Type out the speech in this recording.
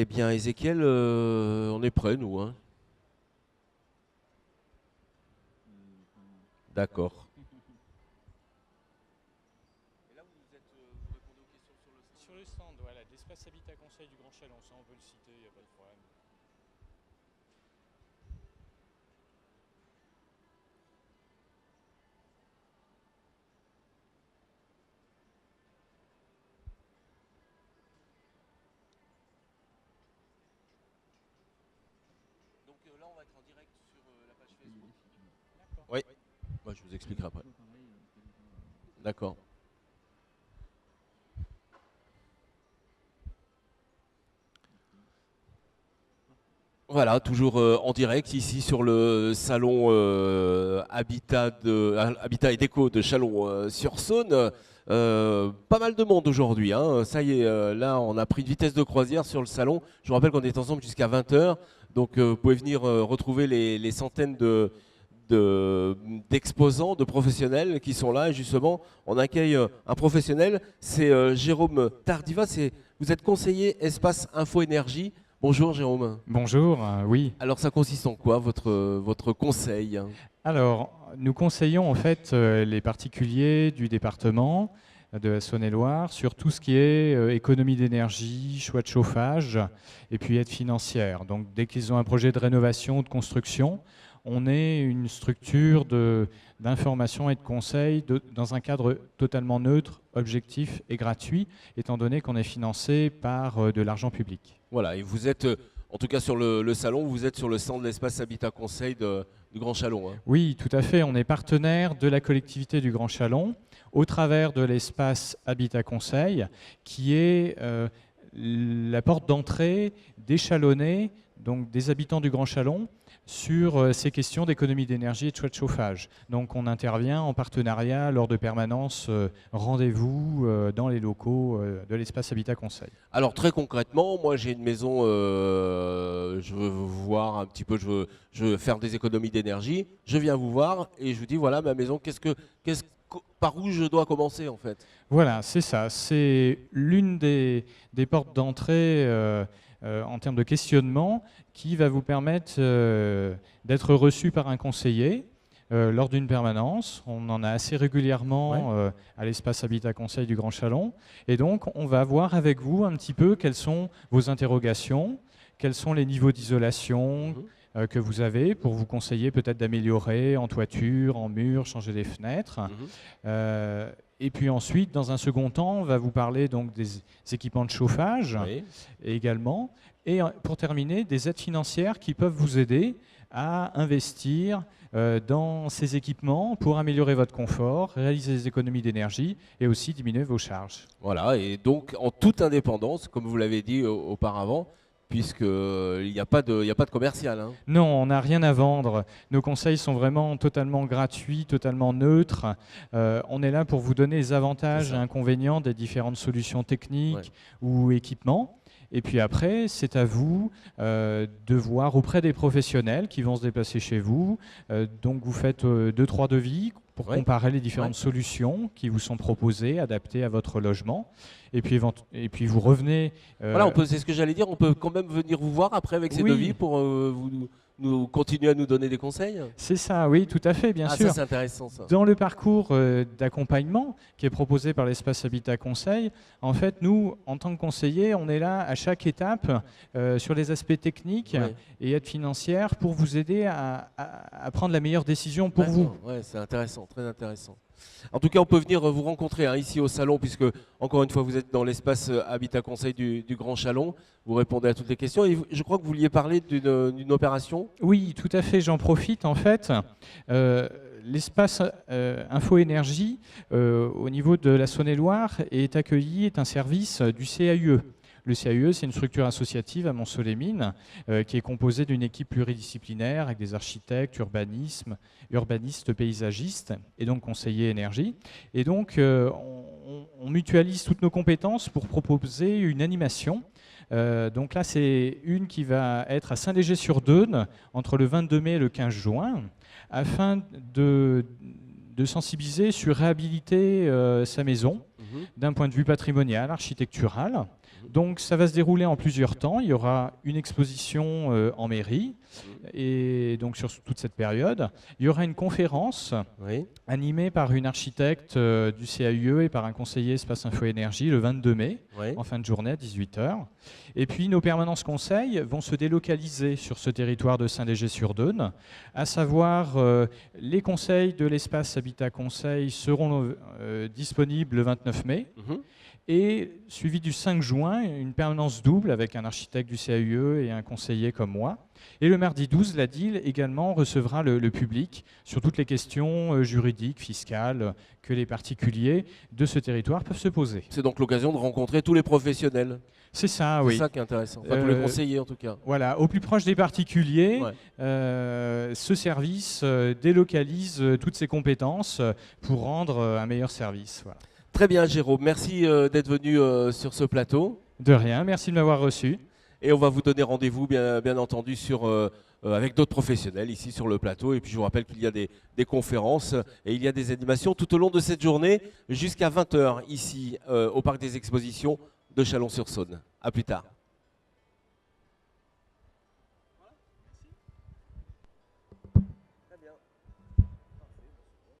Eh bien, Ézéchiel, on est prêt, nous, hein. D'accord. Et là, vous répondez aux questions sur le stand. Sur le stand, voilà, d'Espace Habitat Conseil du Grand Chalon, ça on peut le citer, il n'y a pas de problème. Donc là, on va être en direct sur la page Facebook. D'accord. Oui, moi je vous expliquerai après. D'accord. Voilà, toujours en direct ici sur le salon Habitat et Déco de Chalon-sur-Saône. Pas mal de monde aujourd'hui, hein. Ça y est, là on a pris une vitesse de croisière sur le salon. Je vous rappelle qu'on est ensemble jusqu'à 20 h. Donc vous pouvez venir retrouver les centaines d'exposants, de professionnels qui sont là. Et justement, on accueille un professionnel, c'est Jérôme Tardiva. Vous êtes conseiller Espace Info Énergie. Bonjour Jérôme. Bonjour, oui. Alors ça consiste en quoi votre conseil? Alors, nous conseillons en fait les particuliers du département de la Saône-et-Loire sur tout ce qui est économie d'énergie, choix de chauffage et puis aide financière. Donc dès qu'ils ont un projet de rénovation, de construction, on est une structure d'information et de conseil dans un cadre totalement neutre, objectif et gratuit, étant donné qu'on est financé par de l'argent public. Voilà, et vous êtes, en tout cas sur le salon, vous êtes sur le stand de l'Espace Habitat Conseil du Grand Chalon, hein. Oui, tout à fait. On est partenaire de la collectivité du Grand Chalon au travers de l'Espace Habitat Conseil, qui est la porte d'entrée des Chalonnais, donc des habitants du Grand Chalon, sur ces questions d'économie d'énergie et de choix de chauffage. Donc on intervient en partenariat lors de permanences rendez-vous dans les locaux de l'Espace Habitat Conseil. Alors très concrètement, moi j'ai une maison, je veux voir un petit peu, je veux faire des économies d'énergie, je viens vous voir et je vous dis voilà ma maison, par où je dois commencer en fait? Voilà, c'est ça. C'est l'une des portes d'entrée en termes de questionnement qui va vous permettre d'être reçu par un conseiller lors d'une permanence. On en a assez régulièrement à l'Espace Habitat Conseil du Grand Chalon. Et donc, on va voir avec vous un petit peu quelles sont vos interrogations, quels sont les niveaux d'isolation que vous avez pour vous conseiller peut-être d'améliorer en toiture, en mur, changer les fenêtres. Et puis ensuite, dans un second temps, on va vous parler donc des équipements de chauffage également. Et pour terminer, des aides financières qui peuvent vous aider à investir dans ces équipements pour améliorer votre confort, réaliser des économies d'énergie et aussi diminuer vos charges. Voilà, et donc en toute indépendance, comme vous l'avez dit auparavant, puisqu'il n'y a pas de commercial, hein. Non, on n'a rien à vendre. Nos conseils sont vraiment totalement gratuits, totalement neutres. On est là pour vous donner les avantages et inconvénients des différentes solutions techniques ou équipements. Et puis après, c'est à vous de voir auprès des professionnels qui vont se déplacer chez vous. Donc vous faites 2-3 devis pour comparer les différentes solutions qui vous sont proposées, adaptées à votre logement. Et puis vous revenez... Voilà, c'est ce que j'allais dire, on peut quand même venir vous voir après avec ces devis pour nous continuer à nous donner des conseils. C'est ça, oui, tout à fait, bien sûr. Ça c'est intéressant ça. Dans le parcours d'accompagnement qui est proposé par l'Espace Habitat Conseil, en fait, nous, en tant que conseillers, on est là à chaque étape sur les aspects techniques et aides financières pour vous aider à prendre la meilleure décision pour vous. Ouais, c'est intéressant, très intéressant. En tout cas, on peut venir vous rencontrer ici au salon, puisque, encore une fois, vous êtes dans l'espace Habitat Conseil du Grand Chalon. Vous répondez à toutes les questions. Et je crois que vous vouliez parler d'une opération. Oui, tout à fait. J'en profite, en fait. L'espace Info Énergie, au niveau de la Saône-et-Loire, est un service du CAUE. Le CAUE, c'est une structure associative à Mont-Soleil-Mines qui est composée d'une équipe pluridisciplinaire avec des architectes, urbanistes, paysagistes et donc conseillers énergie. Et donc, on mutualise toutes nos compétences pour proposer une animation. Donc là, c'est une qui va être à Saint-Léger-sur-Deûne entre le 22 mai et le 15 juin afin de sensibiliser sur réhabiliter sa maison d'un point de vue patrimonial, architectural. Donc ça va se dérouler en plusieurs temps. Il y aura une exposition en mairie, et donc sur toute cette période. Il y aura une conférence Oui. animée par une architecte du CAUE et par un conseiller Espace Info Énergie le 22 mai, Oui. en fin de journée à 18 h. Et puis nos permanences conseils vont se délocaliser sur ce territoire de Saint-Léger-sur-Dône, à savoir les conseils de l'espace Habitat Conseil seront disponibles le 29 mai. Mhm. Et suivi du 5 juin, une permanence double avec un architecte du CAUE et un conseiller comme moi. Et le mardi 12, la DIL également recevra le public sur toutes les questions juridiques, fiscales que les particuliers de ce territoire peuvent se poser. C'est donc l'occasion de rencontrer tous les professionnels. C'est ça, C'est oui. ça qui est intéressant. Enfin, tous les conseillers en tout cas. Voilà, au plus proche des particuliers, Ouais. ce service délocalise toutes ses compétences pour rendre un meilleur service. Voilà. Très bien, Jérôme. Merci d'être venu sur ce plateau. De rien, merci de m'avoir reçu. Et on va vous donner rendez-vous, bien entendu, avec d'autres professionnels ici sur le plateau. Et puis, je vous rappelle qu'il y a des conférences et il y a des animations tout au long de cette journée jusqu'à 20 h ici au Parc des Expositions de Chalon-sur-Saône. À plus tard.